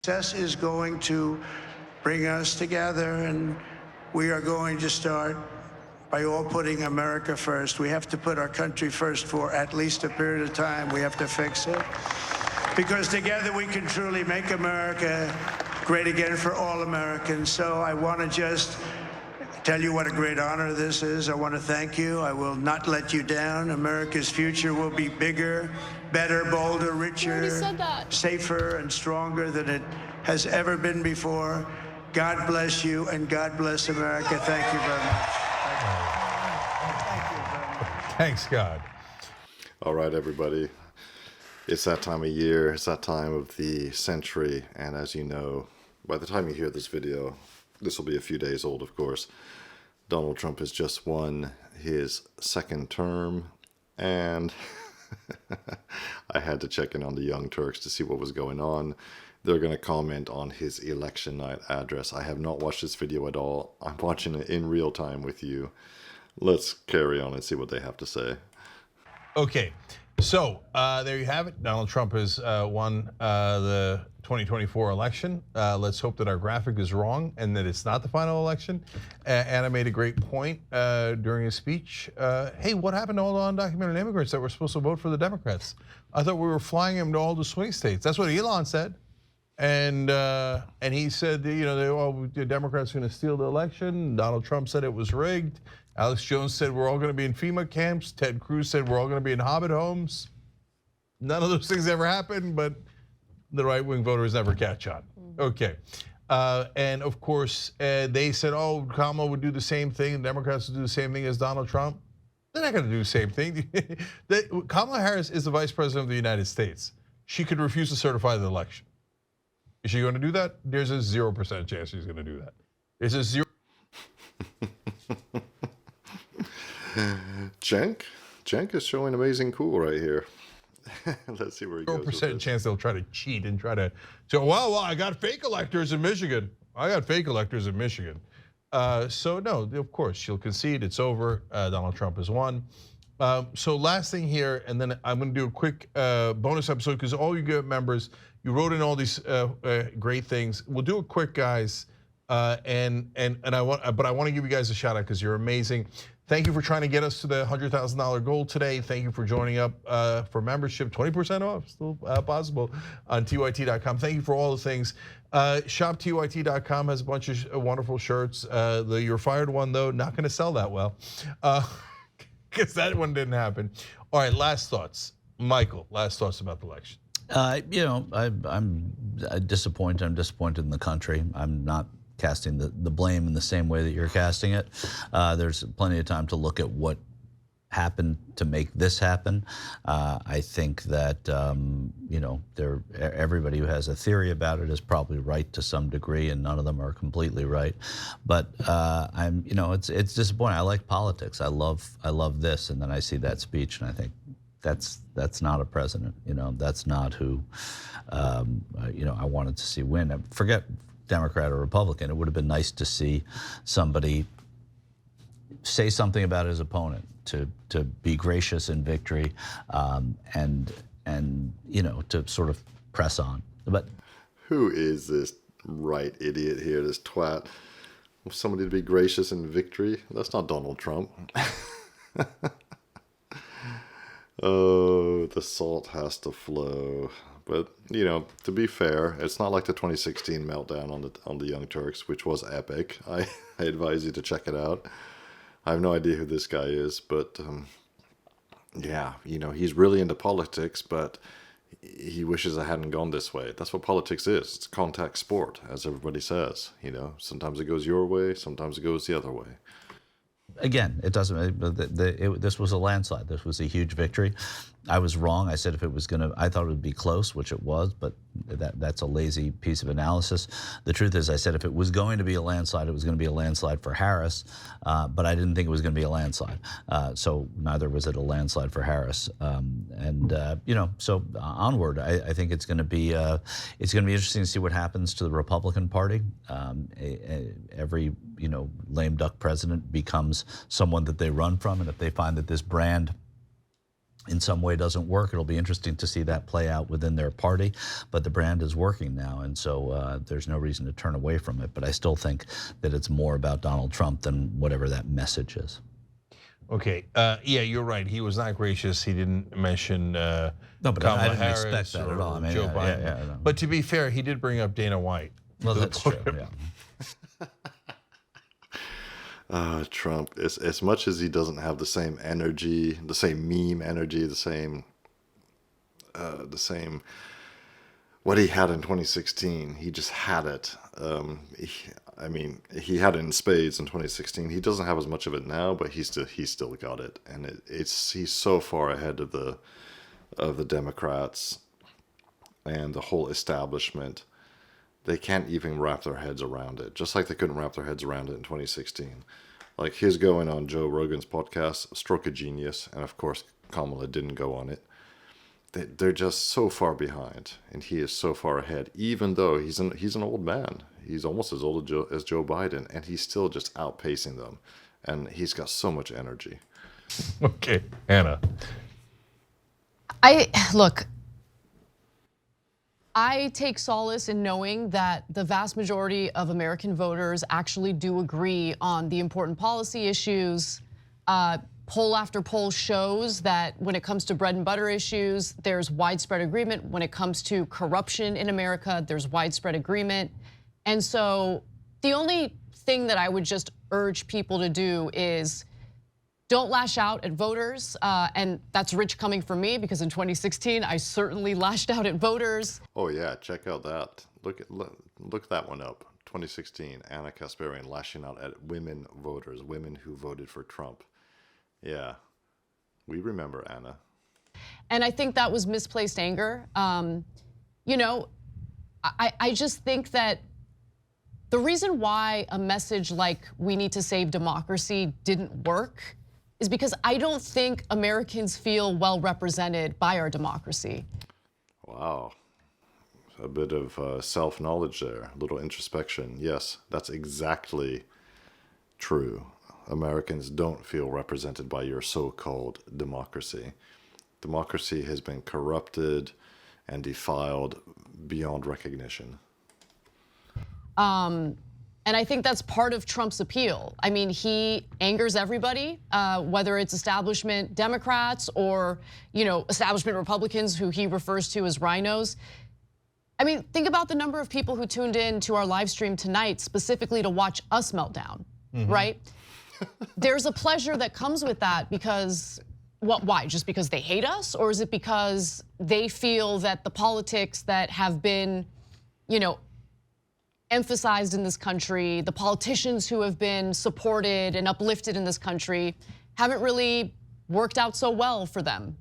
Success is going to bring us together, and we are going to start by all putting America first. We have to put our country first for at least a period of time. We have to fix it, because together we can truly make America great again for all Americans. So I want to just tell you what a great honor this is. I want to thank you. I will not let you down. America's future will be bigger, better, bolder, richer, safer, and stronger than it has ever been before. God bless you, and God bless America. Thank you very much. Thank you very much. Thanks, God. All right, everybody. It's that time of year. It's that time of the century. And as you know, by the time you hear this video, this will be a few days old, of course. Donald Trump has just won his second term, and I had to check in on the Young Turks to see what was going on. They're going to comment on his election night address. I have not watched this video at all. I'm watching it in real time with you. Let's carry on and see what they have to say. Okay, so there you have it. Donald Trump has won the 2024 election. Let's hope that our graphic is wrong and that it's not the final election. Ana made a great point during his speech. Hey, what happened to all the undocumented immigrants that were supposed to vote for the Democrats? I thought we were flying them to all the swing states. That's what Elon said. And he said, you know, the Democrats are going to steal the election. Donald Trump said it was rigged. Alex Jones said we're all going to be in FEMA camps. Ted Cruz said we're all going to be in Hobbit homes. None of those things ever happened, but the right-wing voters never catch on. Okay, and of course, they said, oh, Kamala would do the same thing. The Democrats would do the same thing as Donald Trump. They're not going to do the same thing. Kamala Harris is the vice president of the United States. She could refuse to certify the election. Is she going to do that? There's a 0% chance she's going to do that. There's a 0. Cenk is showing amazing cool right here. Let's see where he goes. 0% chance they'll try to cheat and try to say, well, I got fake electors in Michigan. So no, of course, she'll concede. It's over. Donald Trump has won. So last thing here, and then I'm going to do a quick bonus episode because all you good members, you wrote in all these great things. We'll do it quick, guys. But I want to give you guys a shout out because you're amazing. Thank you for trying to get us to the $100,000 goal today. Thank you for joining up for membership. 20% off, still possible on tyt.com. Thank you for all the things. ShopTYT.com has a bunch of wonderful shirts. The You're Fired one, though, not going to sell that well because that one didn't happen. All right, last thoughts. Michael, last thoughts about the election. You know, I'm disappointed. I'm disappointed in the country. I'm not casting the blame in the same way that you're casting it. There's plenty of time to look at what happened to make this happen. I think that you know, everybody who has a theory about it is probably right to some degree, and none of them are completely right. But you know, it's disappointing. I like politics. I love this, and then I see that speech, and I think that's not a president. You know, that's not who you know, I wanted to see win. Forget Democrat or Republican. It would have been nice to see somebody say something about his opponent, to be gracious in victory, and you know, to sort of press on. But who is this right idiot here, this twat? Somebody to be gracious in victory? That's not Donald Trump. Oh, the salt has to flow. But, you know, to be fair, it's not like the 2016 meltdown on the Young Turks, which was epic. I advise you to check it out. I have no idea who this guy is, but yeah, you know, he's really into politics, but he wishes I hadn't gone this way. That's what politics is. It's contact sport, as everybody says. You know, sometimes it goes your way, sometimes it goes the other way. Again, it doesn't. This was a landslide. This was a huge victory. I was wrong. I said if it was I thought it would be close, which it was, but that's a lazy piece of analysis. The truth is, I said if it was going to be a landslide, it was going to be a landslide for Harris, but I didn't think it was going to be a landslide. So neither was it a landslide for Harris. You know, so onward. I think it's going to be interesting to see what happens to the Republican Party. Every lame duck president becomes someone that they run from, and if they find that this brand in some way doesn't work. It'll be interesting to see that play out within their party, but the brand is working now, and so there's no reason to turn away from it. But I still think that it's more about Donald Trump than whatever that message is. Okay, yeah, you're right. He was not gracious. He didn't mention No, but Kamala I didn't Harris expect that at all. I mean, Joe yeah, Biden. yeah, no. But to be fair, he did bring up Dana White. Well, that's true, yeah. Trump, as much as he doesn't have the same energy, the same meme energy, the same what he had in 2016, he just had it. He had it in spades in 2016. He doesn't have as much of it now, but he's still got it, and he's so far ahead of the Democrats and the whole establishment. They can't even wrap their heads around it, just like they couldn't wrap their heads around it in 2016. Like his going on Joe Rogan's podcast, stroke of genius, and of course Kamala didn't go on it. They're just so far behind, and he is so far ahead, even though he's an old man. He's almost as old as Joe Biden, and he's still just outpacing them, and he's got so much energy. Okay, Ana. I take solace in knowing that the vast majority of American voters actually do agree on the important policy issues. Poll after poll shows that when it comes to bread and butter issues, there's widespread agreement. When it comes to corruption in America, there's widespread agreement. And so the only thing that I would just urge people to do is don't lash out at voters, and that's rich coming from me because in 2016, I certainly lashed out at voters. Oh yeah, check out that. Look that one up. 2016, Ana Kasparian lashing out at women voters, women who voted for Trump. Yeah, we remember Ana. And I think that was misplaced anger. I just think that the reason why a message like "we need to save democracy" didn't work is because I don't think Americans feel well represented by our democracy. Wow. A bit of self-knowledge there, a little introspection. Yes, that's exactly true. Americans don't feel represented by your so-called democracy. Democracy has been corrupted and defiled beyond recognition. And I think that's part of Trump's appeal. I mean, he angers everybody, whether it's establishment Democrats or, establishment Republicans who he refers to as rhinos. I mean, think about the number of people who tuned in to our live stream tonight specifically to watch us melt down, right? There's a pleasure that comes with that because, why? Just because they hate us? Or is it because they feel that the politics that have been, emphasized in this country, the politicians who have been supported and uplifted in this country haven't really worked out so well for them?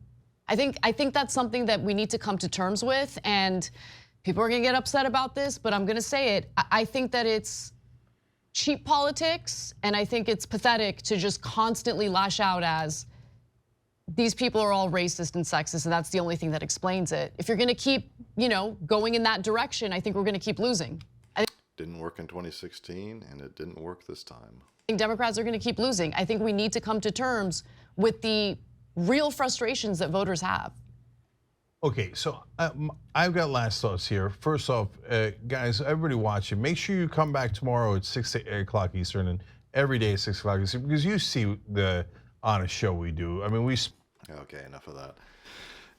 I think that's something that we need to come to terms with, and people are gonna get upset about this, but I'm gonna say it. I think that it's cheap politics, and I think it's pathetic to just constantly lash out as these people are all racist and sexist, and that's the only thing that explains it. If you're gonna keep, going in that direction, I think we're gonna keep losing. Didn't work in 2016, and it didn't work this time. I think Democrats are gonna keep losing. I think we need to come to terms with the real frustrations that voters have. Okay, so I've got last thoughts here. First off, guys, everybody watching, make sure you come back tomorrow at 6 to 8 o'clock Eastern, and every day at 6 o'clock Eastern, because you see the honest show we do. I mean, Okay, enough of that.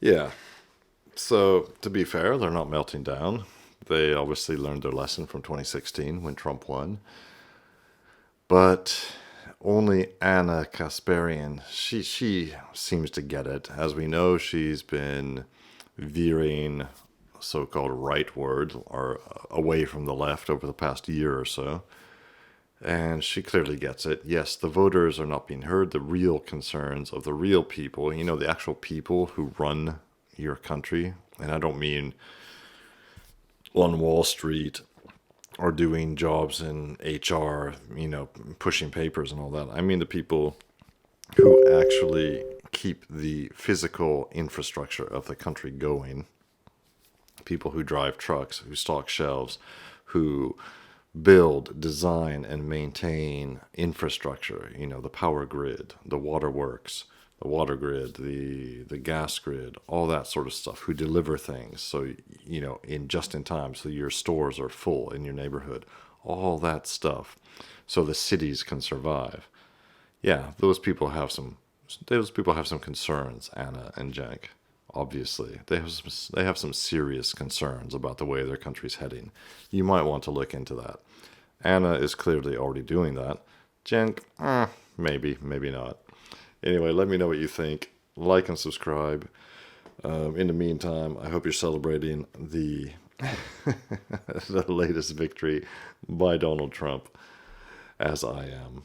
Yeah, so to be fair, they're not melting down. They obviously learned their lesson from 2016 when Trump won. But only Ana Kasparian, she seems to get it. As we know, she's been veering so-called rightward or away from the left over the past year or so. And she clearly gets it. Yes, the voters are not being heard. The real concerns of the real people, the actual people who run your country. And I don't mean on Wall Street or doing jobs in HR, pushing papers and all that. I mean the people who actually keep the physical infrastructure of the country going. People who drive trucks, who stock shelves, who build, design, and maintain infrastructure, the power grid, the waterworks, water grid, the gas grid, all that sort of stuff, who deliver things. So, you know, just in time, so your stores are full in your neighborhood, all that stuff, so the cities can survive. Yeah, those people have some concerns, Ana and Cenk. Obviously, they have some serious concerns about the way their country's heading. You might want to look into that. Ana is clearly already doing that. Cenk, maybe, maybe not. Anyway, let me know what you think. Like and subscribe. In the meantime, I hope you're celebrating the the latest victory by Donald Trump, as I am.